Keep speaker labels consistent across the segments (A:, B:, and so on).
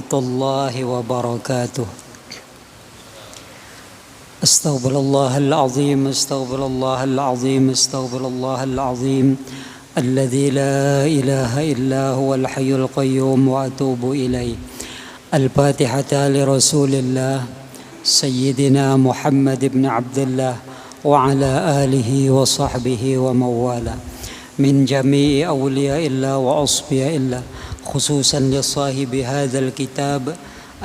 A: ورحمة الله وبركاته. استغفر الله العظيم استغفر الله العظيم استغفر الله العظيم الذي لا إله إلا هو الحي القيوم وأتوب إليه. الفاتحة لرسول الله سيدنا محمد بن عبد الله وعلى آله وصحبه ومن والاه من جميع أولياء الله وأصفياء الله، خصوصا لصاحب هذا الكتاب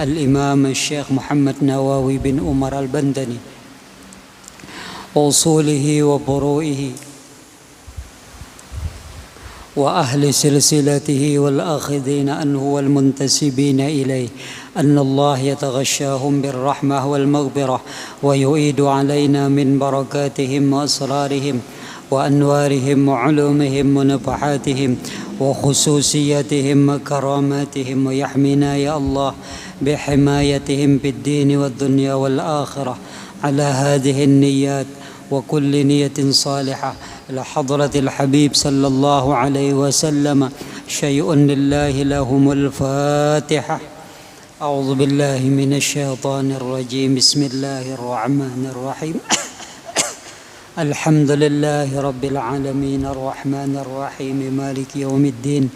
A: الإمام الشيخ محمد نواوي بن عمر البندني، وأصوله وفروعه وأهل سلسلته والآخذين عنه والمنتسبين إليه، أن الله يتغشاهم بالرحمة والمغفرة ويعيد علينا من بركاتهم وأسرارهم وأنوارهم وعلومهم ونفحاتهم وخصوصياتهم وكراماتهم، ويحمينا يا الله بحمايتهم في الدين والدنيا والآخرة على هذه النيات وكل نية صالحة لحضرة الحبيب صلى الله عليه وسلم. شيء لله لهم الفاتحة. أعوذ بالله من الشيطان الرجيم. بسم الله الرحمن الرحيم. الحمد لله رب العالمين الرحمن الرحيم مالك يوم الدين،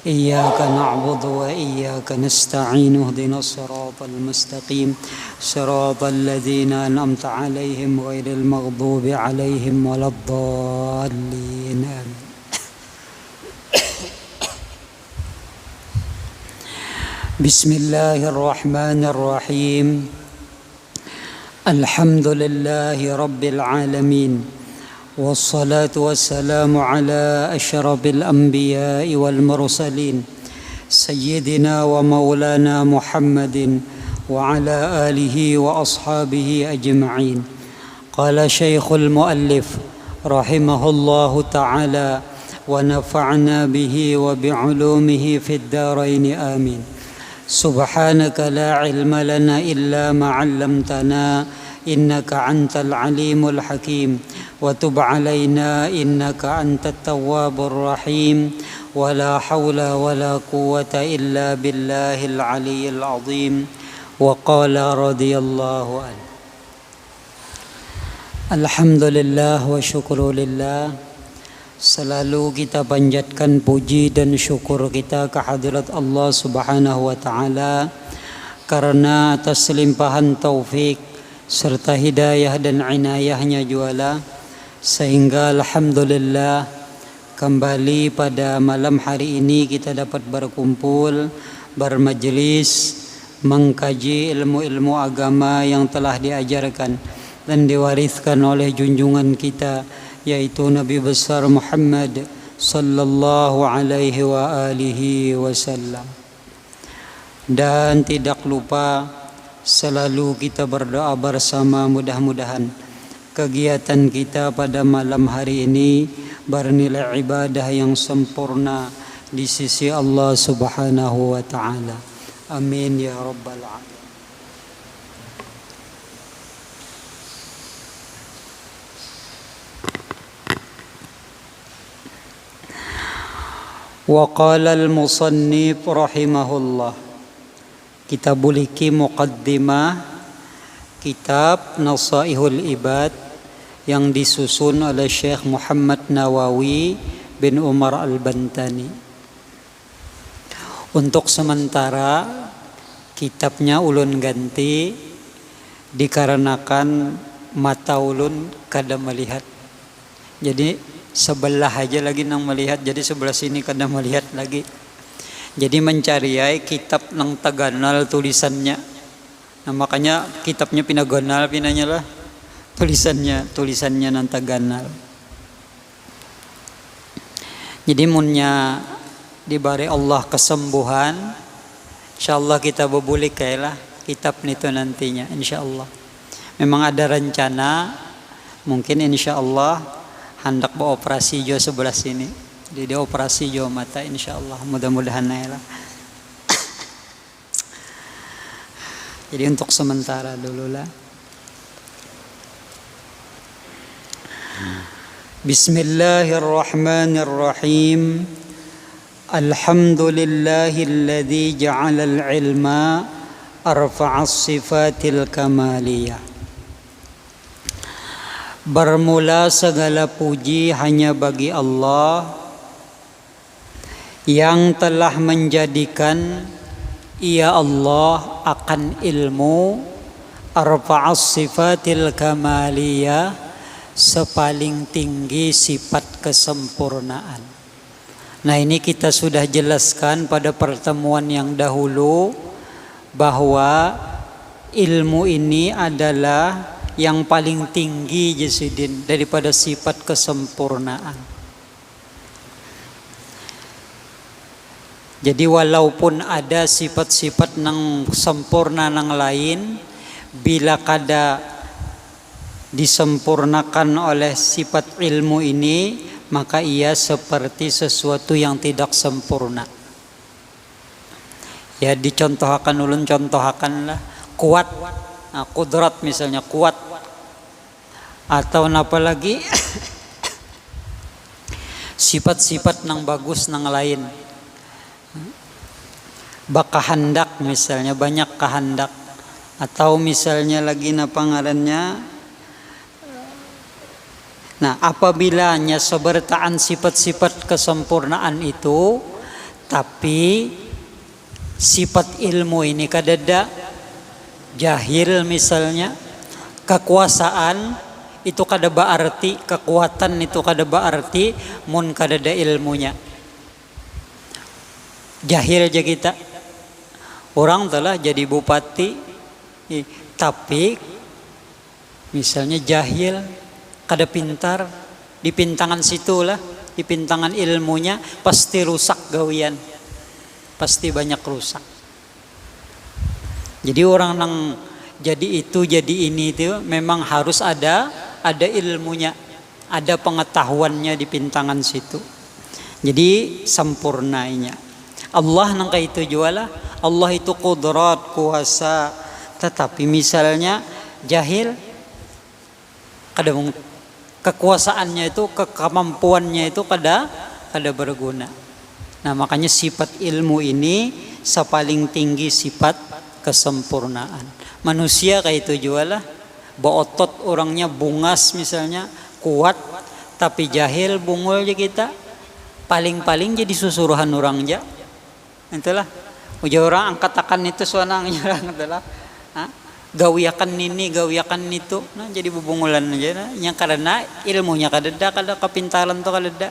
A: إياك نعبد وإياك نستعين اهدنا الصراط المستقيم صراط الذين أنعمت عليهم غير المغضوب عليهم ولا الضالين آمين. بسم الله الرحمن الرحيم. الحمد لله رب العالمين، والصلاة والسلام على أشرف الأنبياء والمرسلين سيدنا ومولانا محمد وعلى آله وأصحابه أجمعين. قال شيخ المؤلف رحمه الله تعالى: ونفعنا به وبعلومه في الدارين آمين. سبحانك لا علم لنا إلا ما علمتنا إنك أنت العليم الحكيم، وتب علينا إنك أنت التواب الرحيم، ولا حول ولا قوة إلا بالله العلي العظيم. وقال رضي الله عنه: Alhamdulillah wa syukur lillah. Selalu kita panjatkan puji dan syukur kita kehadirat Allah Subhanahu wa taala karena atas limpahan taufik serta hidayah dan inayahnya juala, sehingga alhamdulillah kembali pada malam hari ini kita dapat berkumpul bermajlis mengkaji ilmu-ilmu agama yang telah diajarkan dan diwariskan oleh junjungan kita, yaitu Nabi besar Muhammad sallallahu alaihi wa alihi wasallam. Dan tidak lupa selalu kita berdoa bersama, mudah-mudahan kegiatan kita pada malam hari ini bernilai ibadah yang sempurna di sisi Allah Subhanahu wa taala. Amin ya rabbal alamin. Wa qala al-musannif rahimahullah, kitabul hiki muqaddimah kitab Nasaihul Ibad yang disusun oleh Syekh Muhammad Nawawi bin Umar al-Bantani. Untuk sementara kitabnya ulun ganti dikarenakan mata ulun kada melihat, jadi sebelah aja lagi nang melihat, jadi sebelah sini kada melihat lagi. Jadi mencari kitab nang taganal tulisannya. Nah makanya kitabnya pinaganal pinanya lah, tulisannya nang taganal. Jadi munnya dibari Allah kesembuhan, insyaallah kita bebulik lah kitab itu nantinya insyaallah. Memang ada rencana mungkin insyaallah hendak beroperasi jo sebelah sini, jadi operasi jo mata insyaallah, mudah-mudahan lah. Jadi untuk sementara dulu lah. Bismillahirrahmanirrahim. Alhamdulillahilladzi ja'alal ilma arfa'as sifatil kamaliyah. Bermula segala puji hanya bagi Allah yang telah menjadikan Ia Allah akan ilmu arfa'as sifatil kamaliyah, sepaling tinggi sifat kesempurnaan. Nah, ini kita sudah jelaskan pada pertemuan yang dahulu bahwa ilmu ini adalah yang paling tinggi Jasidin daripada sifat kesempurnaan. Jadi walaupun ada sifat-sifat nang sempurna nang lain, bila kada disempurnakan oleh sifat ilmu ini, maka ia seperti sesuatu yang tidak sempurna. Ya, dicontohkan ulun, contohkanlah kuat, nah, kudrat misalnya kuat, atau apa lagi sifat-sifat nang bagus nang lain. Bakahandak misalnya, banyak kehendak, atau misalnya lagi napa ngarannya. Nah, apabila hanya sebertaan sifat-sifat kesempurnaan itu, tapi sifat ilmu ini kadada jahil misalnya, kekuasaan itu kada berarti, kekuatan itu kada berarti mun kadada ilmunya. Jahil aja kita. Orang telah jadi bupati tapi misalnya jahil, kada pintar, di pintangan situlah, di pintangan ilmunya pasti rusak gawian. Pasti banyak rusak. Jadi orang yang jadi itu jadi ini itu memang harus ada ilmunya, ada pengetahuannya di pintangan situ. Jadi sempurnanya. Allah nang itu jualah, Allah itu kudrat, kuasa. Tetapi misalnya jahil, kadang kekuasaannya itu, kemampuannya itu kada berguna. Nah, makanya sifat ilmu ini sepaling tinggi sifat kesempurnaan. Manusia kayak itu jualah, beotot orangnya bungas misalnya, kuat tapi jahil, bungul aja kita. Paling-paling jadi susuruhan orang aja. Itulah. Uja orang angkat-akan itu suanangnya orang itulah. Gawiakan ini, gawiakan itu. Nah, jadi bubungulan aja. Nah, yang karena ilmunya kadada, kada kepintaran tuh kadada.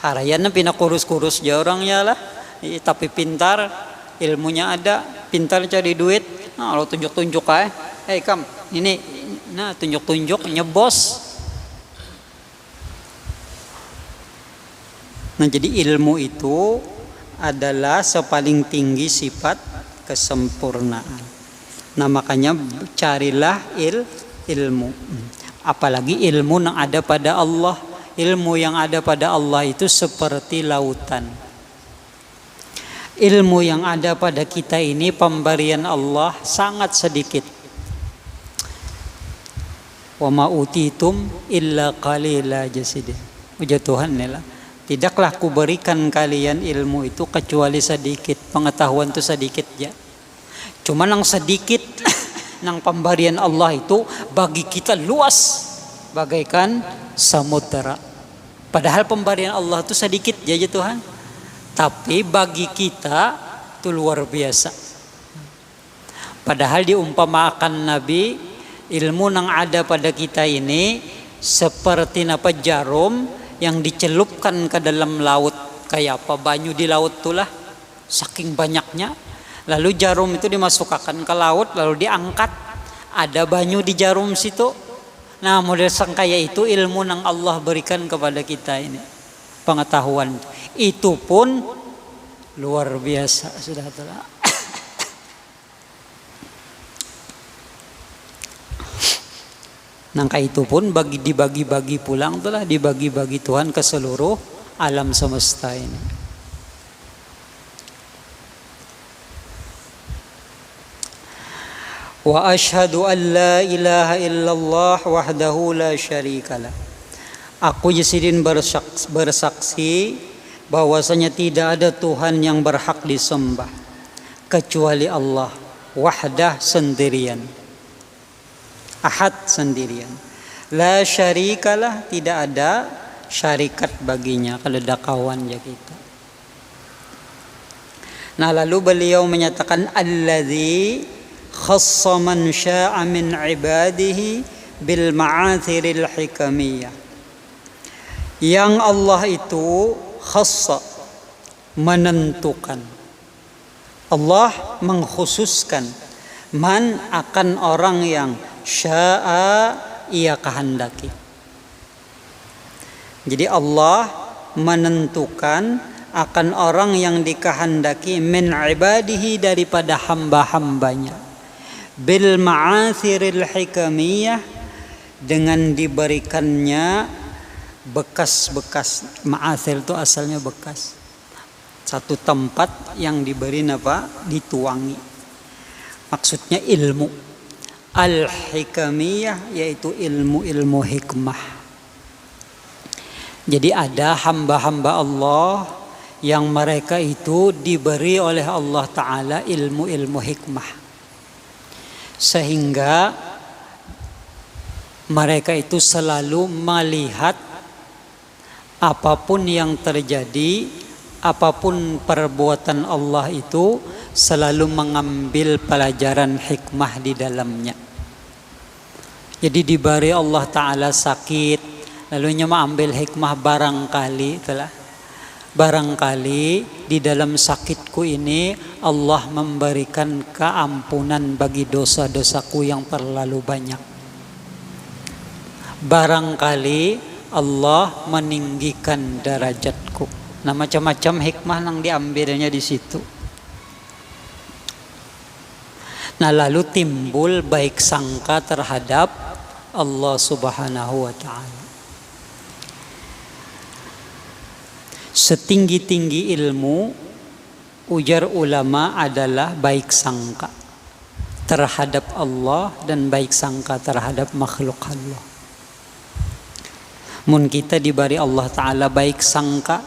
A: Harayan pinakurus-kurus aja orangnya lah. Tapi pintar, ilmunya ada, pintar cari duit. Nah, kalau tunjuk-tunjuk kam, ini, nah tunjuk-tunjuk nyebos. Nah, jadi ilmu itu adalah sepaling tinggi sifat kesempurnaan. Nah, makanya carilah ilmu. Apalagi ilmu yang ada pada Allah. Ilmu yang ada pada Allah itu seperti lautan. Ilmu yang ada pada kita ini pemberian Allah sangat sedikit. Wa ma utitum illa qalila jasidin. Ujar Tuhan nih lah. Tidaklah kuberikan kalian ilmu itu kecuali sedikit. Pengetahuan itu sedikit ya. Cuma yang sedikit nang pemberian Allah itu bagi kita luas bagaikan samudera. Padahal pemberian Allah itu sedikit ya Tuhan. Tapi bagi kita itu luar biasa. Padahal diumpamakan Nabi, ilmu yang ada pada kita ini seperti apa jarum yang dicelupkan ke dalam laut. Kayak apa banyu di laut itulah, saking banyaknya. Lalu jarum itu dimasukkan ke laut, lalu diangkat, ada banyu di jarum situ. Nah, model sangkaya itu ilmu yang Allah berikan kepada kita ini, pengetahuan itu pun luar biasa sudah telah. Nangka itu pun dibagi-bagi pulang telah, dibagi-bagi Tuhan ke seluruh alam semesta ini. Wa asyhadu an la ilaha illallah wahdahu la syarikalah. Aku Yasidin bersaksi bahwasanya tidak ada Tuhan yang berhak disembah kecuali Allah, wahdah sendirian, ahad sendirian. La syarikalah, tidak ada syarikat baginya, kalau ada kawan ya kita. Nah, lalu beliau menyatakan alladzi khassa man syaa min ibadihi bil ma'athiril hikamiyah. Yang Allah itu khassa, menentukan. Allah mengkhususkan man, akan orang yang syaa, ia kehendaki. Jadi Allah menentukan akan orang yang dikehendaki min ibadihi, daripada hamba-hambanya, bil ma'athiril hikamiyah, dengan diberikannya bekas-bekas. Ma'athir itu asalnya bekas, satu tempat yang diberi apa? Dituangi. Maksudnya ilmu. Al-hikamiyah yaitu ilmu-ilmu hikmah. Jadi ada hamba-hamba Allah yang mereka itu diberi oleh Allah Ta'ala ilmu-ilmu hikmah, sehingga mereka itu selalu melihat apapun yang terjadi, apapun perbuatan Allah itu selalu mengambil pelajaran hikmah di dalamnya. Jadi diberi Allah Ta'ala sakit, lalunya mengambil hikmah, barangkali di dalam sakitku ini Allah memberikan keampunan bagi dosa-dosaku yang terlalu banyak. Barangkali Allah meninggikan derajatku. Nah, macam-macam hikmah yang diambilnya di situ. Nah, lalu timbul baik sangka terhadap Allah Subhanahu wa Ta'ala. Setinggi-tinggi ilmu, ujar ulama, adalah baik sangka terhadap Allah dan baik sangka terhadap makhluk Allah. Mun kita diberi Allah Ta'ala baik sangka,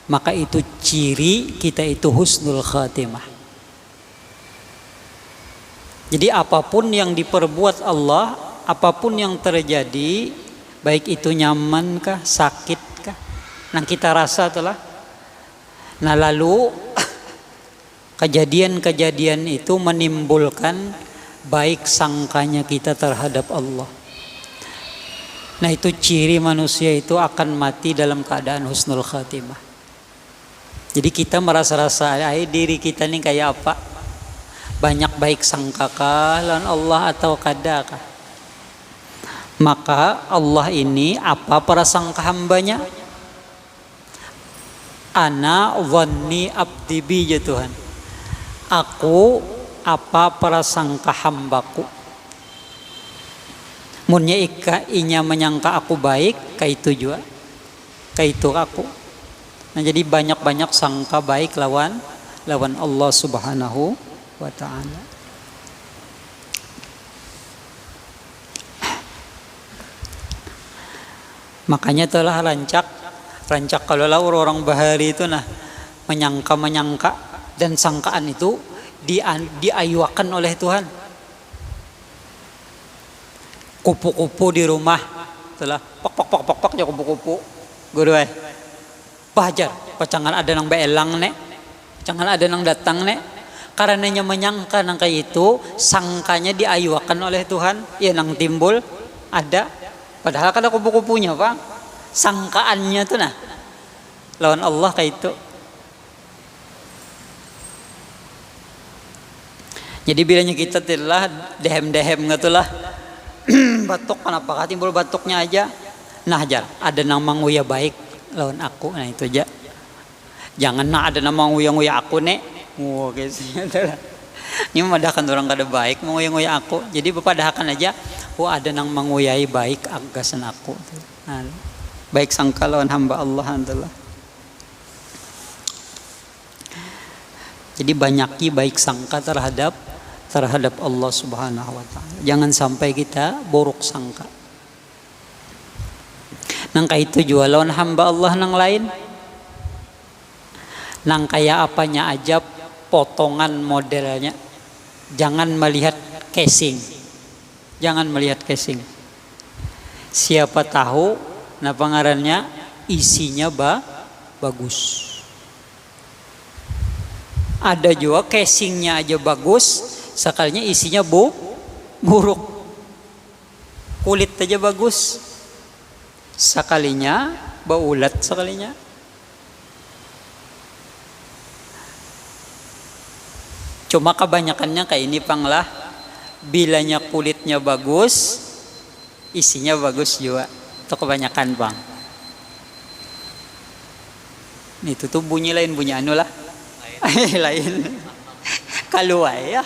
A: maka itu ciri kita itu husnul khatimah. Jadi apapun yang diperbuat Allah, apapun yang terjadi, baik itu nyaman kah, sakit kah, nah kita rasa telah. Nah, lalu kejadian-kejadian itu menimbulkan baik sangkanya kita terhadap Allah. Nah, itu ciri manusia itu akan mati dalam keadaan husnul khatimah. Jadi kita merasa-rasa diri kita ini kayak apa? Banyak baik sangkakah lawan Allah atau kadakah? Maka Allah ini apa prasangka hambanya? Ana dhanni abdi bi, ya Tuhan. Aku apa prasangka hambaku. Munnya inya menyangka aku baik, kaitu juga, kaitu aku. Nah, jadi banyak-banyak sangka baik lawan Allah Subhanahu wa Ta'ala. Makanya telah rancak kalau orang bahari itu menyangka dan sangkaan itu diayuakan oleh Tuhan. Kupu-kupu di rumah telah pok ya kupu-kupu guru pajar pacangan ada nang beelang nek, pacangan ada nang datang nek, karenanya menyangka nang kayak itu, sangkanya diayuakan oleh Tuhan, ya nang timbul ada, padahal kada kupu-kupunya Pak, sangkaannya tuh lawan Allah kayak itu. Jadi bilanya kita telah dehem ngatulah batuk, kenapa timbul batuknya aja, nah ajar ada nama nguya baik lawan aku, nah itu aja, jangan ada nama nguya aku nek, guys, ini memadakan orang kada baik nguya aku, jadi berpadahakan aja, ada nang menguyai baik agasan aku, nah, baik sangka lawan hamba Allah adalah. Jadi banyaki baik sangka terhadap Allah Subhanahu wa Ta'ala. Jangan sampai kita buruk sangka. Nang itu jua lawan hamba Allah nang lain. Nang kayak apanya aja potongan modelnya. Jangan melihat casing. Jangan melihat casing. Siapa tahu nah pengarannya isinya bagus. Ada juga casingnya aja bagus, sekalinya isinya buruk. Kulit aja bagus, sekalinya baulat sekalinya. Cuma kebanyakannya kayak ini pang lah. Bilanya kulitnya bagus, isinya bagus juga. Itu kebanyakan bang. Itu tuh bunyi lain, bunyi anu lah. Lain. Kalau ya,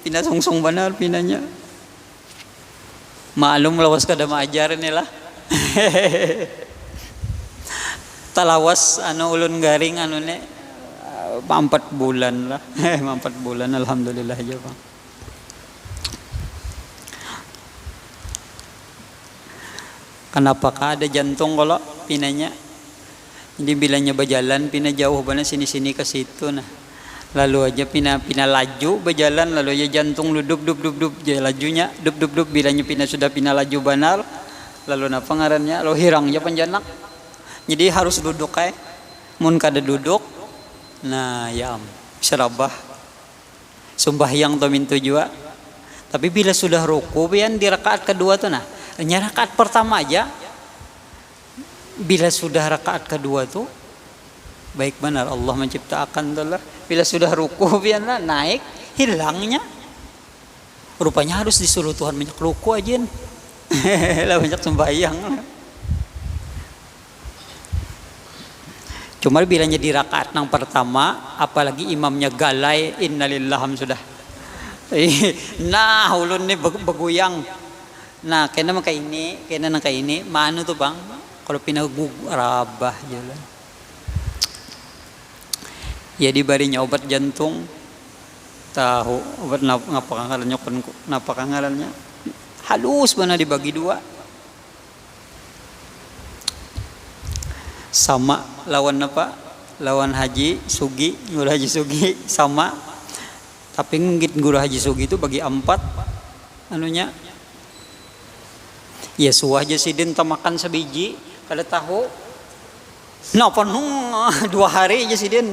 A: pina sungsung benar pinanya. Maklum lawas kada maajar ni lah. Talawas anu ulun garing anu ne 4 bulan lah. 4 bulan alhamdulillah aja bang. Kenapa ada jantung kalau pinanya? Jadi bilanya berjalan pina jauh banget sini ke situ nah. Lalu aja pina laju berjalan lalu aja jantung lu dub dia lajunya dub bilanya sudah pina laju benar lalu napa ngarannya lo hirangnya penjanak. Jadi harus duduk mun kada duduk nah ya serabah sembahyang to mintu jua. Tapi bila sudah ruku pian di rakaat kedua tuh nah rakaat pertama aja bila sudah rakaat kedua tuh baik benar Allah menciptakan tuh. Bila sudah ruku pian naik hilangnya rupanya harus disuruh Tuhan banyak ruku aja lah banyak sembahyang. Cuma bilanya di rakaat yang pertama apalagi imamnya galai innalillah sudah nah ulun nih beguyang. Nah kena maka ini manu tuh bang kalau rabah jalan ya dibarinya obat jantung tahu obat ngapa kangarannya halus mana dibagi dua sama lawan apa lawan Haji Sugi Guru Haji Sugi sama tapi Guru Haji Sugi itu bagi 4 anunya ya suah aja sidin makan sebiji kada tahu nah penuh 2 hari aja sidin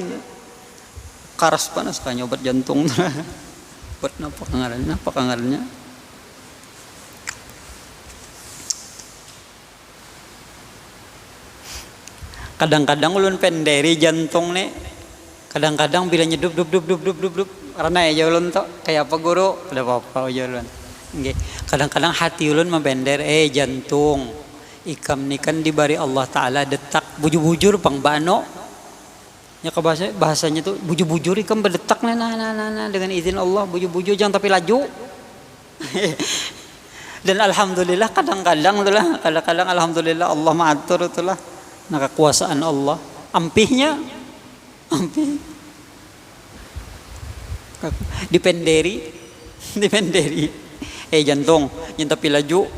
A: karas panas kan obat jantung buat apa kangarannya kadang-kadang ulun penderi jantung nih kadang-kadang bilanya dub karena ya ulun tuh kayak apa guru ada apa aja ulun kadang-kadang hati ulun membender jantung ikam nih kan dibari Allah Ta'ala detak bujur-bujur pang bano ya bahasanya tuh bujur-bujur ikam berdetak nah dengan izin Allah bujur-bujur jangan tapi laju dan alhamdulillah kadang-kadang alhamdulillah Allah maatur itulah nah kekuasaan Allah ampih dipenderi jantung yang tapi laju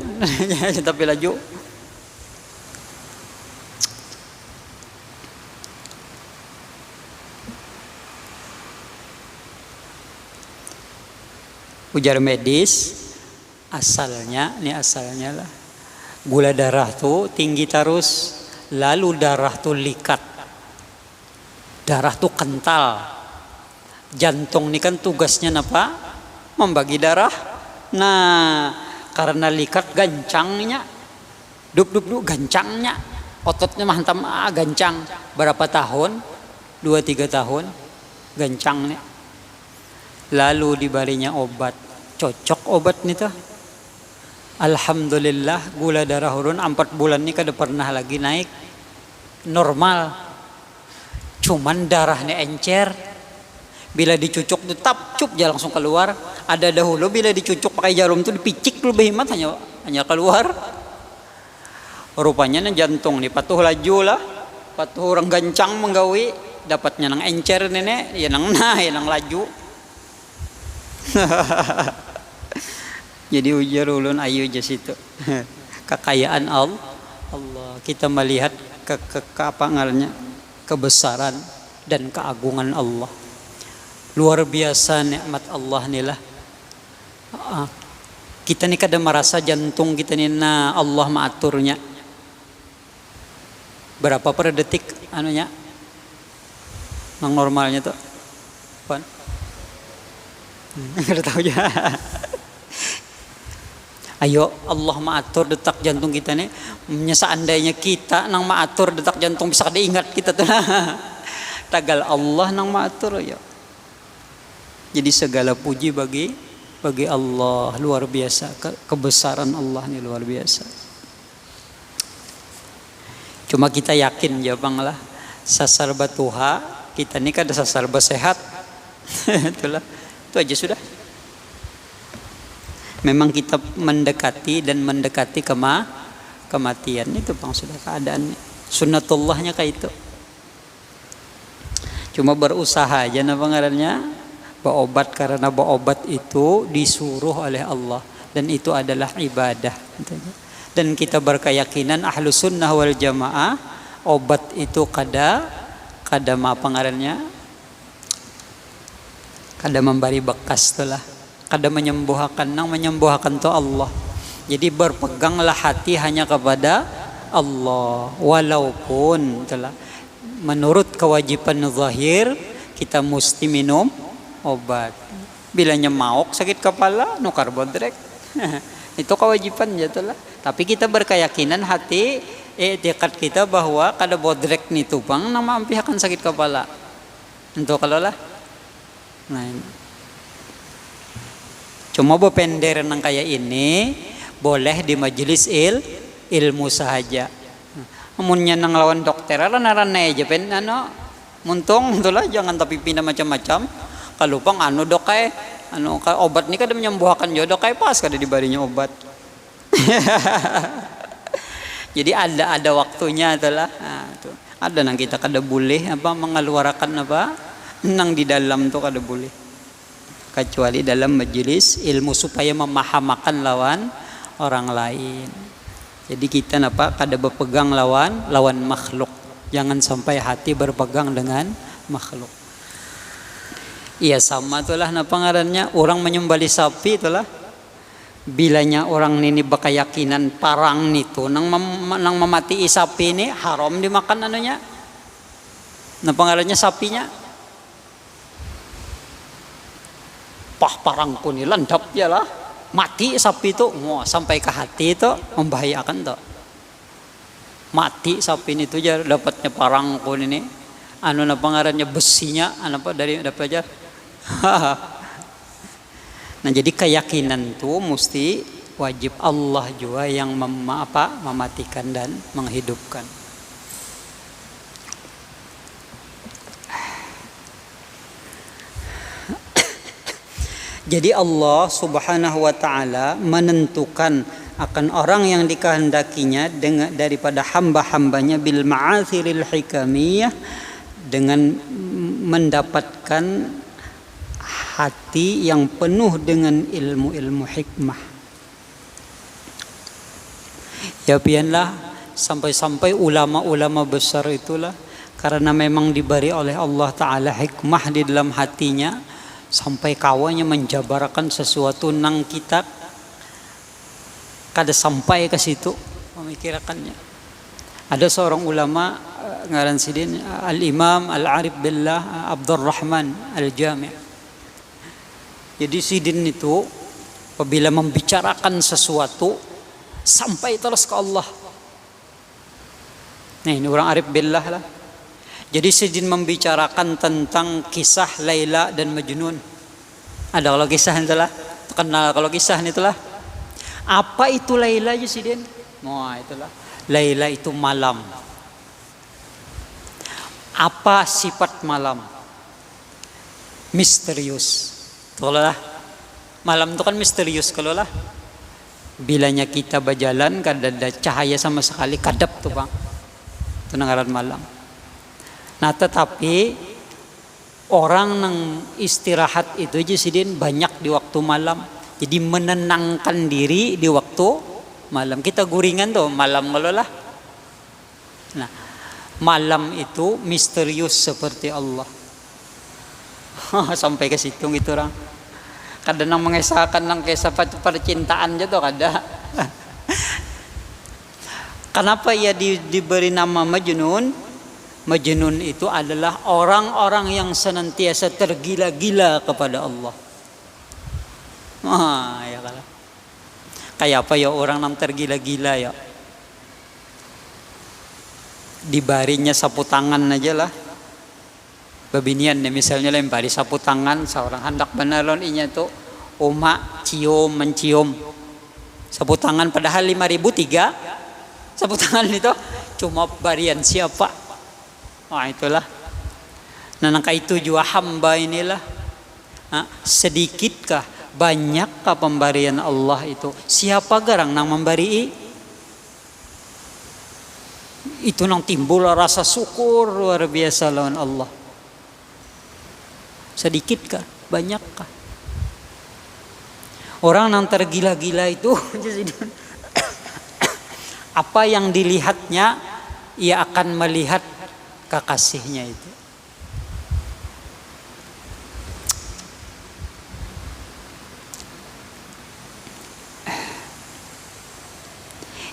A: ujar medis asalnya lah gula darah tuh tinggi terus lalu darah tuh likat darah tuh kental jantung ini kan tugasnya apa membagi darah nah karena likat gancangnya dub gancangnya ototnya mantap gancang berapa tahun 2-3 tahun gancangnya lalu dibarinya obat cocok obat nih tuh alhamdulillah gula darah urun 4 bulan ini kada pernah lagi naik normal cuman darahnya encer bila dicucuk tuh cup dia langsung keluar ada dahulu bila dicucuk pakai jarum tuh dipicik lebih hemat hanya keluar rupanya jantung nih patuh laju lah patuh orang gancang menggawi dapatnya nang encer nenek ya nang laju jadi ujar ulun ayu aja situ kekayaan Allah kita melihat apa ngarannya, kebesaran dan keagungan Allah. Luar biasa nikmat Allah inilah. Kita nih kadang merasa jantung kita nih Allah mengaturnya. Berapa per detik anunya? Yang normalnya tuh. Pan? Enggak tahu ya. Ayo Allah mengatur detak jantung kita nih. Seandainya kita nang mengatur detak jantung bisa diingat kita tuh. Tagal Allah nang mengatur ya. Jadi segala puji bagi Allah, luar biasa. Kebesaran Allah ini luar biasa. Cuma kita yakin ya bang lah, sasar batuha kita ini kada sasar sehat. Itulah, itu aja sudah. Memang kita mendekati kematian itu bang, sudah keadaannya. Sunnatullahnya kayak itu. Cuma berusaha aja ngarannya berobat, karena berobat itu disuruh oleh Allah dan itu adalah ibadah. Dan kita berkeyakinan ahlu sunnah wal jamaah, obat itu kada apa ngarannya, kada memberi bekas tulah, kada menyembuhkan. Nang menyembuhkan tu Allah. Jadi berpeganglah hati hanya kepada Allah, walaupun telah menurut kewajiban zahir kita mesti minum obat. Bilanya maok sakit kepala nukar bodrek. Itu kewajiban jatuhlah. Tapi kita berkeyakinan hati tekad kita bahwa kada bodrek nih tupang nama ampihakan sakit kepala. Untuk kalau lah. Nah, ini. Cuma bepender nang kayak ini boleh di majelis ilmu sahaja. Amunnya nang lawan dokter naranay aja pen muntung itulah, jangan tapi pindah macam-macam. Kalau pang dok kay obat ni kada menyembuhkan jodoh kay pas kada dibarinya obat. Jadi ada waktunya itulah. Ada nang kita kada boleh mengeluarkan nang di dalam tu kada boleh. Kecuali dalam majelis ilmu supaya memahamakan lawan orang lain. Jadi kita kada berpegang lawan makhluk. Jangan sampai hati berpegang dengan makhluk. Iya sama itulah ngarannya orang menyembelih sapi itulah. Bilanya orang ini berkeyakinan parang nitu nang memati sapi ini haram dimakan anunya. Ngarannya sapinya. Parang pun landap ya lah. Mati sapi itu sampai ke hati itu membahayakan tuh. Mati sapi itu aja dapatnya parang pun ini. Ngarannya besinya dari dapat aja. Nah jadi keyakinan tuh mesti wajib Allah juga yang mematikan dan menghidupkan. Jadi Allah Subhanahu wa taala menentukan akan orang yang dikehendakinya daripada hamba-hambanya bil ma'athiril hikamiyah, dengan mendapatkan hati yang penuh dengan ilmu-ilmu hikmah. Ya pianlah sampai-sampai ulama-ulama besar itulah karena memang diberi oleh Allah Ta'ala hikmah di dalam hatinya, sampai kawannya menjabarkan sesuatu nang kita kada sampai ke situ memikirkannya. Ada seorang ulama ngaran sidin Al-Imam Al-Arif Billah Abdurrahman Al-Jami'. Jadi sidin itu apabila membicarakan sesuatu sampai terus ke Allah. Nah ini orang Arif Billah lah. Jadi sidin membicarakan tentang kisah Laila dan Majnun. Ada kalau kisah itulah, terkenal kalau kisah itulah. Apa itu Laila aja sidin? Itulah. Laila itu malam. Apa sifat malam? Misterius. Kalau lah malam itu kan misterius kalau lah. Bilanya kita berjalan kada ada cahaya sama sekali, kadap tuh bang. Itu ngaran malam. Nah tetapi orang nang istirahat itu aja sidin banyak di waktu malam. Jadi menenangkan diri di waktu malam. Kita guringan tuh malam kalau lah. Nah, malam itu misterius seperti Allah. Sampai ke situ gitu orang. Kadang mengesahkan nang kisah percintaan gitu kada. Kenapa ia diberi nama Majnun? Majnun itu adalah orang-orang yang senantiasa tergila-gila kepada Allah. Ya kalah. Kayak apa ya orang yang tergila-gila ya? Dibarinya sapu tangan aja lah. Babinian ya misalnya lempari sapu tangan seorang hendak benalon inya tuh umak mencium sapu tangan padahal 5.003 sapu tangan itu cuma barian siapa. Itulah. Nah nangka itu juga hamba inilah. Sedikitkah banyakkah pemberian Allah itu? Siapa garang nang memberi? Itu nang timbul rasa syukur luar biasa lawan Allah. Sedikitkah? Banyakkah? Orang yang tergila-gila itu apa yang dilihatnya ia akan melihat kekasihnya itu.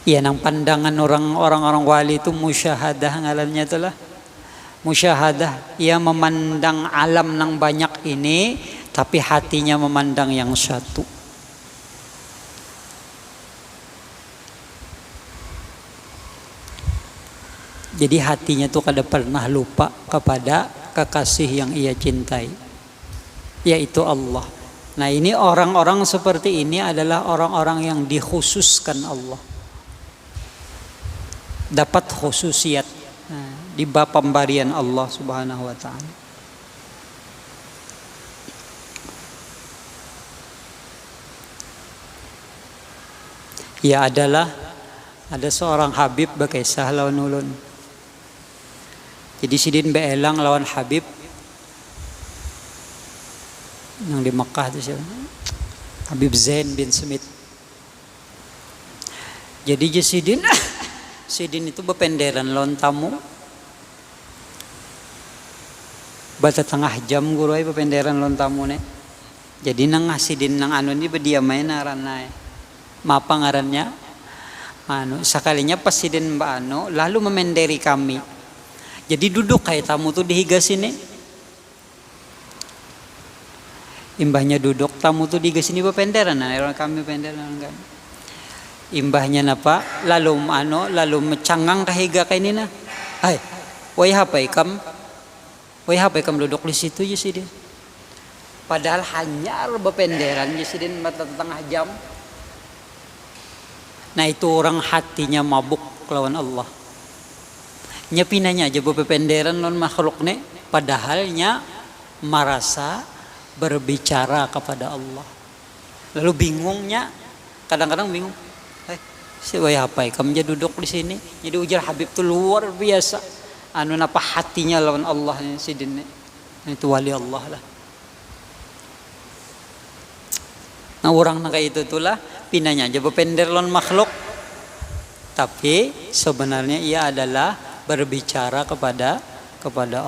A: Ya nang pandangan orang-orang wali itu musyahadah ngalannya itulah. Musyahadah, ia memandang alam nang banyak ini tapi hatinya memandang yang satu. Jadi hatinya tuh kada pernah lupa kepada kekasih yang ia cintai, yaitu Allah. Nah ini orang-orang seperti ini adalah orang-orang yang dikhususkan Allah, dapat khususiat di bab pemberian Allah Subhanahu wa taala. Ya ada seorang Habib berkisah lawan ulun. Jadi sidin beelang lawan Habib yang di Mekah itu siapa? Habib Zain bin Smith. Jadi sidin itu bependeran lawan tamu. Bata tengah jam guru ay bependeran lawan tamu ne. Jadi nang sidin nang anu ni berdiam main ngaranna. Mapa ngarannya? Sekalinya pas sidin mbak anu lalu memenderi kami. Jadi duduk kayak tamu tuh dihiga sini. Imbahnya duduk, tamu tuh dihiga sini bependeran. Orang kami penderan kan. Imbahnya napa? Lalu mecangang kahiga kayak ini nah. Hai, woi hapai kam duduk di situ ya sidin. Padahal hanya bependeran ya sidin mata tengah jam. Nah itu orang hatinya mabuk lawan Allah. Nyepinanya aja bependeran non makhluknya, padahalnya merasa berbicara kepada Allah. Lalu bingungnya, kadang-kadang bingung. Si wai apa? Kamu jadi duduk di sini. Jadi ujar Habib tuh luar biasa. Anu napa hatinya lawan Allah ini sidin. Itu wali Allah lah. Nah orang kayak itu tulah pinanya aja bepender lawan makhluk. Tapi sebenarnya ia adalah berbicara kepada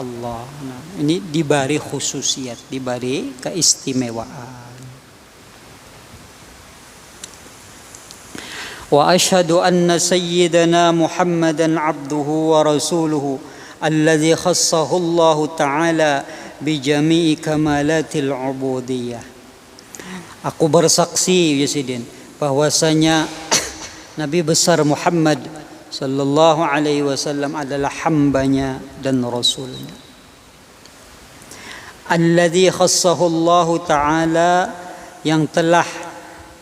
A: Allah. Nah, ini diberi khususiat, diberi keistimewaan. Wa asyhadu anna sayyidana Muhammadan abduhu wa rasuluhu alladzi khassahu Allah taala bi jami'i kamalatil ubudiyah. Aku bersaksi ya sidin bahwasanya Nabi besar Muhammad sallallahu alaihi wasallam adalah hambanya dan rasulnya. Alladzi khassahu Allah taala, yang telah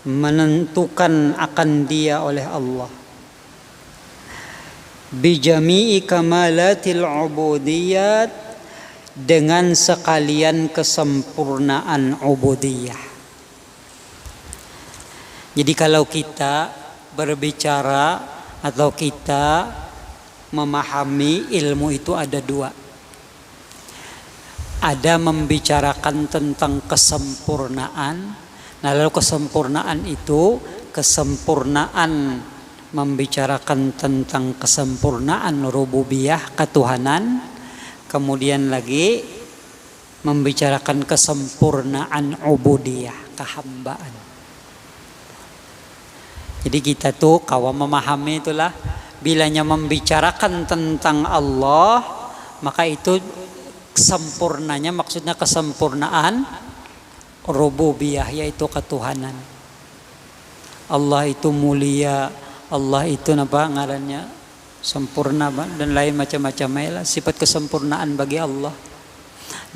A: menentukan akan dia oleh Allah. Bi jami'i kamalatil ubudiyat, dengan sekalian kesempurnaan ubudiyah. Jadi kalau kita berbicara atau kita memahami ilmu itu ada dua. Ada membicarakan tentang kesempurnaan. Nah lalu kesempurnaan itu kesempurnaan membicarakan tentang kesempurnaan rububiyah, ketuhanan, kemudian lagi membicarakan kesempurnaan ubudiyah, kehambaan. Jadi kita tuh kawan memahami itulah, bilanya membicarakan tentang Allah, maka itu sempurnanya, maksudnya kesempurnaan rububiyah, yaitu ketuhanan. Allah itu mulia, Allah itu apa ngarannya sempurna dan lain macam-macam lah sifat kesempurnaan bagi Allah.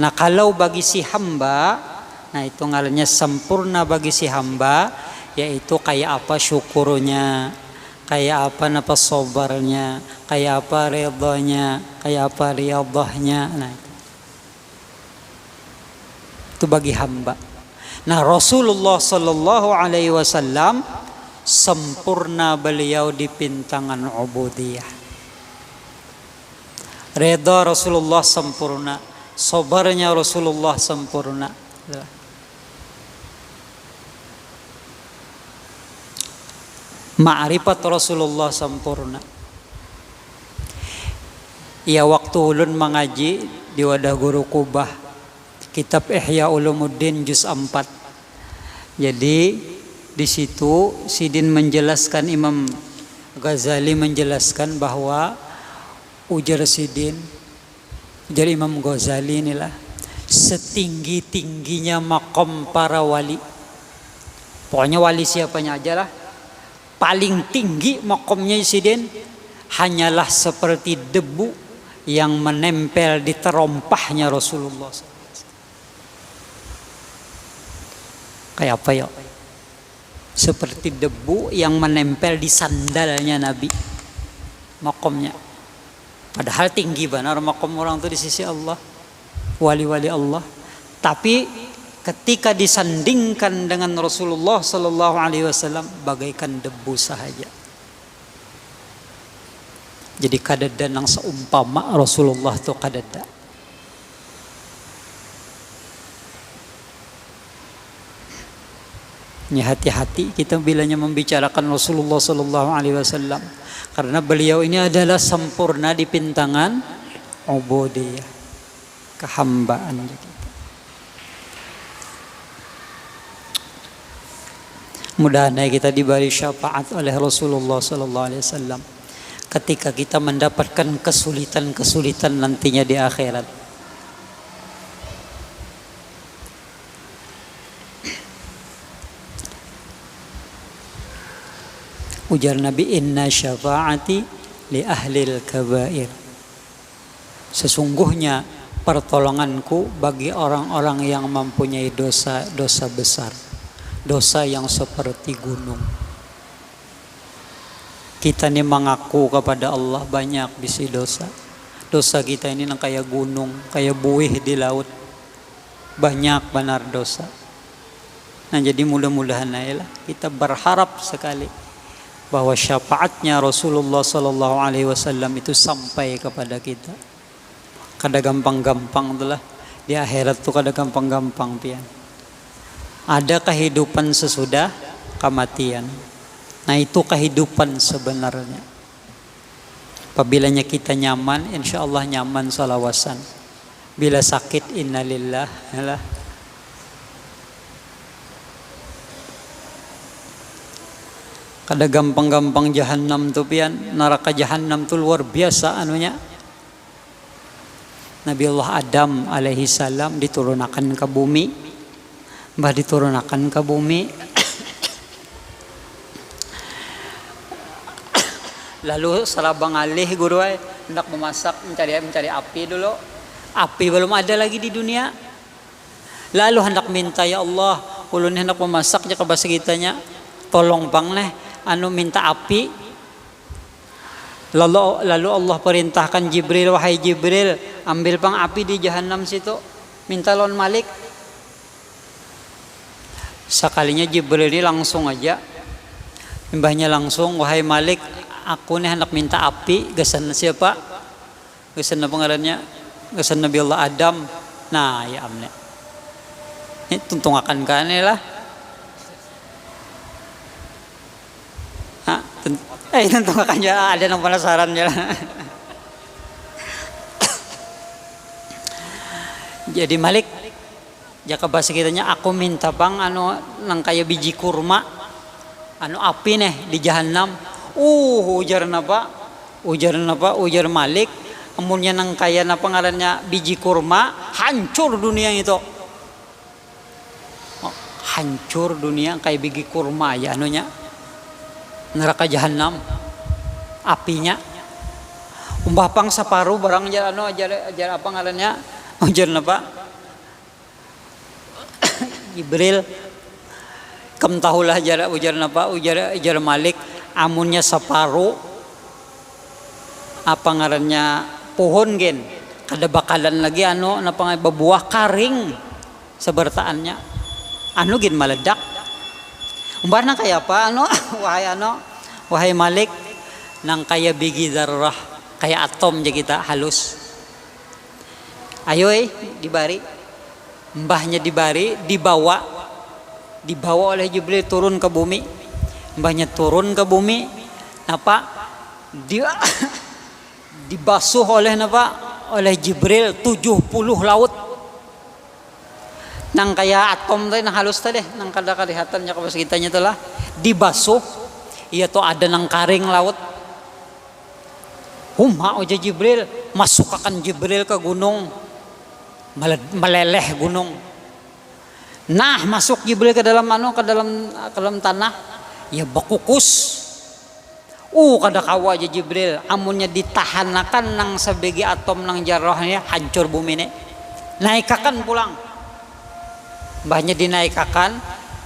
A: Nah kalau bagi si hamba, nah itu ngarannya sempurna bagi si hamba, yaitu kayak apa syukurnya, kayak apa napa sabarnya, kayak apa ridhonya, kayak apa riyadhahnya. Nah itu bagi hamba. Nah Rasulullah sallallahu alaihi wasallam sempurna beliau di pintangan ubudiyah. Ridha Rasulullah sempurna, sabarnya Rasulullah sempurna. Ma'rifat Rasulullah sempurna. Ya waktu ulun mengaji di wadah guru Kubah kitab Ihya Ulumuddin juz 4. Jadi di situ Sidin menjelaskan, Imam Ghazali menjelaskan bahwa ujar Sidin, ujar Imam Ghazali inilah setinggi-tingginya makom para wali. Pokoknya wali siapanya aja lah, paling tinggi makomnya Sidin hanyalah seperti debu yang menempel di terompahnya Rasulullah. Kayak apa ya? Seperti debu yang menempel di sandalnya Nabi makomnya. Padahal tinggi benar makom orang itu di sisi Allah, wali-wali Allah. Tapi ketika disandingkan dengan Rasulullah sallallahu alaihi wasallam bagaikan debu sahaja. Jadi kadada nang seumpama Rasulullah itu kadada. Ini hati-hati kita bilanya membicarakan Rasulullah sallallahu alaihi wasallam, karena beliau ini adalah sempurna di pintangan ubudiyah, kehambaan kita. Mudah-mudahan kita diberi syafaat oleh Rasulullah sallallahu alaihi wasallam ketika kita mendapatkan kesulitan-kesulitan nantinya di akhirat. Ujar Nabi, inna syafa'ati li ahlil kabair. Sesungguhnya pertolonganku bagi orang-orang yang mempunyai dosa-dosa besar, dosa yang seperti gunung. Kita ini mengaku kepada Allah banyak bisi dosa. Dosa kita ini kayak gunung, kayak buih di laut. Banyak benar dosa. Nah jadi mudah-mudahan lah kita berharap sekali bahwa syafaatnya Rasulullah sallallahu alaihi wasallam itu sampai kepada kita. Kada gampang-gampang itulah di akhirat tuh, kada gampang-gampang pian. Ada kehidupan sesudah kematian. Nah itu kehidupan sebenarnya. Apabila kita nyaman, insya Allah nyaman salawasan. Bila sakit, innalillah. Kada gampang-gampang jahanam tuh pian. Neraka jahanam tuh luar biasa anunya. Nabi Allah Adam alaihi salam diturunkan ke bumi. Mbah diturunkan ke bumi. Lalu salabang alih guru hendak memasak, mencari api dulu. Api belum ada lagi di dunia. Lalu hendak minta, ya Allah, ulun hendak memasak je ke bahasa kitanya. Tolong bang neh anu minta api. Lalu Allah perintahkan Jibril, wahai Jibril, ambil pang api di jahanam situ, minta lawan Malik. Sekalinya Jibril ini langsung aja, mbahnya langsung, wahai Malik, aku nih hendak minta api. Gasan siapa? Gasan apa ngarannya? Gasan Nabi Allah Adam. Nah ya amne, ini tuntung akan kane lah. Tentu makanya ada yang penasaran ya. Jadi Malik, jaka bahasa kitanya aku minta bang anu nang kaya biji kurma, anu api nih di jahanam. Ujar Malik, amunnya nang kaya napa ngarannya biji kurma, hancur dunia itu. Oh, hancur dunia kayak biji kurma ya anunya. Neraka jahanam apinya umbah pang saparu barang ajar apa ngarannya ujar apa Jibril kem tahulah ujar Malik amunnya saparu apa ngarannya pohon gen kada bakalan lagi anu napa berbuah karing sebertaannya anu gen meledak umpana kayak apa wahai Malik nang kaya biji zarrah kayak atom aja kita halus ayo dibari mbahnya dibawa oleh Jibril turun ke bumi mbahnya turun ke bumi napa dia dibasuh oleh Jibril 70 laut nang kaya atom tadi nang halus tadi nang kada kelihatannya ke kitanya itulah dibasuh iya tuh ada nang karing laut aja Jibril masukkan Jibril ke gunung meleleh gunung nah masuk Jibril ke dalam tanah ya bakukus kada kawa aja Jibril amunnya ditahanakan nang sebegi atom nang jarrahnya hancur bumi nih naikakan pulang mbahnya dinaikakan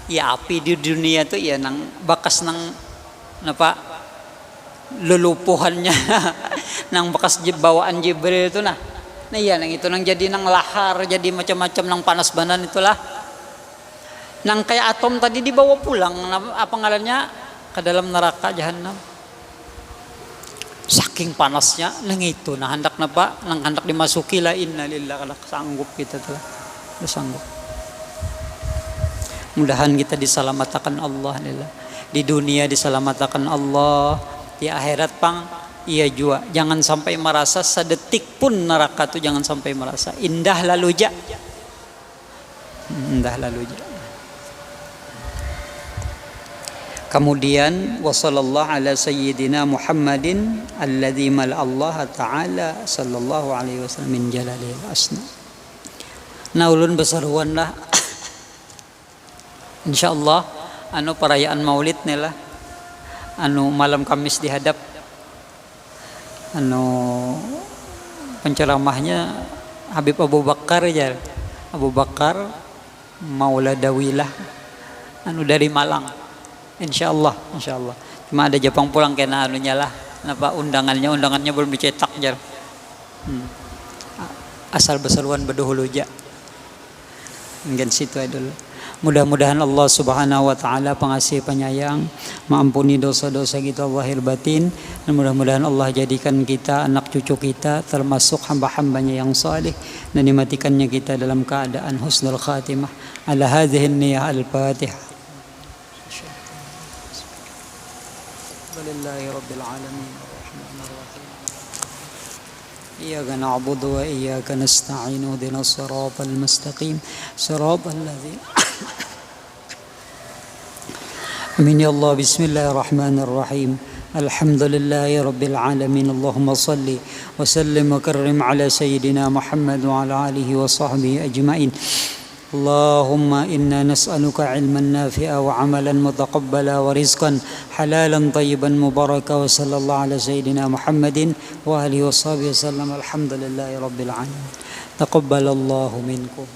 A: ya api di dunia tuh ya nang bakas nang napa lulupuhannya nang bekas bawaan Jibril itu nah iya nang itu nang jadi nang lahar jadi macam-macam nang panas banan itulah nang kayak atom tadi dibawa pulang apa ngarannya ke dalam neraka jahanam saking panasnya nang itu nah hendak dimasuki la innalillahi kada sanggup kita tuh sanggup. Mudahan kita diselamatkan Allah di dunia diselamatkan Allah di akhirat pang iya jua jangan sampai merasa sedetik pun neraka tuh jangan sampai merasa indah lalu ja kemudian wasallallahu ala sayyidina Muhammadin alladzi mal Allah taala sallallahu alaihi wasallam min jalalil asna naulun besaruan lah insyaallah anu perayaan maulid nih lah anu malam Kamis dihadap anu penceramahnya Habib Abu Bakar Mauladawilah anu dari Malang insyaallah cuma ada Jepang pulang kena anunya lah napa undangannya belum dicetak jar asal beseruan beduhulu ja mungkin situ dulu. Mudah-mudahan Allah Subhanahu wa taala pengasih penyayang mengampuni dosa-dosa kita zahir batin dan mudah-mudahan Allah jadikan kita anak cucu kita termasuk hamba-hambanya yang saleh dan dimatikannya kita dalam keadaan husnul khatimah ala hadhihi niyyah al-fatihah walillahi rabbil alamin arrahmanir rahim iyyaka na'budu wa iyyaka nasta'in ihdinas siratal mustaqim siratal ladzina Amin ya Allah bismillahirrahmanirrahim Alhamdulillahi rabbil alamin Allahumma salli wa sallim wa karrim ala sayyidina Muhammad wa ala alihi wa sahbihi ajma'in Allahumma inna nas'aluka ilman nafi'a wa amalan mutaqabbala wa rizqan halalan tayyiban mubaraka wa sallallahu ala sayyidina Muhammadin wa alihi wa sahbihi wa sallam alhamdulillahi rabbil alamin taqabbalallahu minkum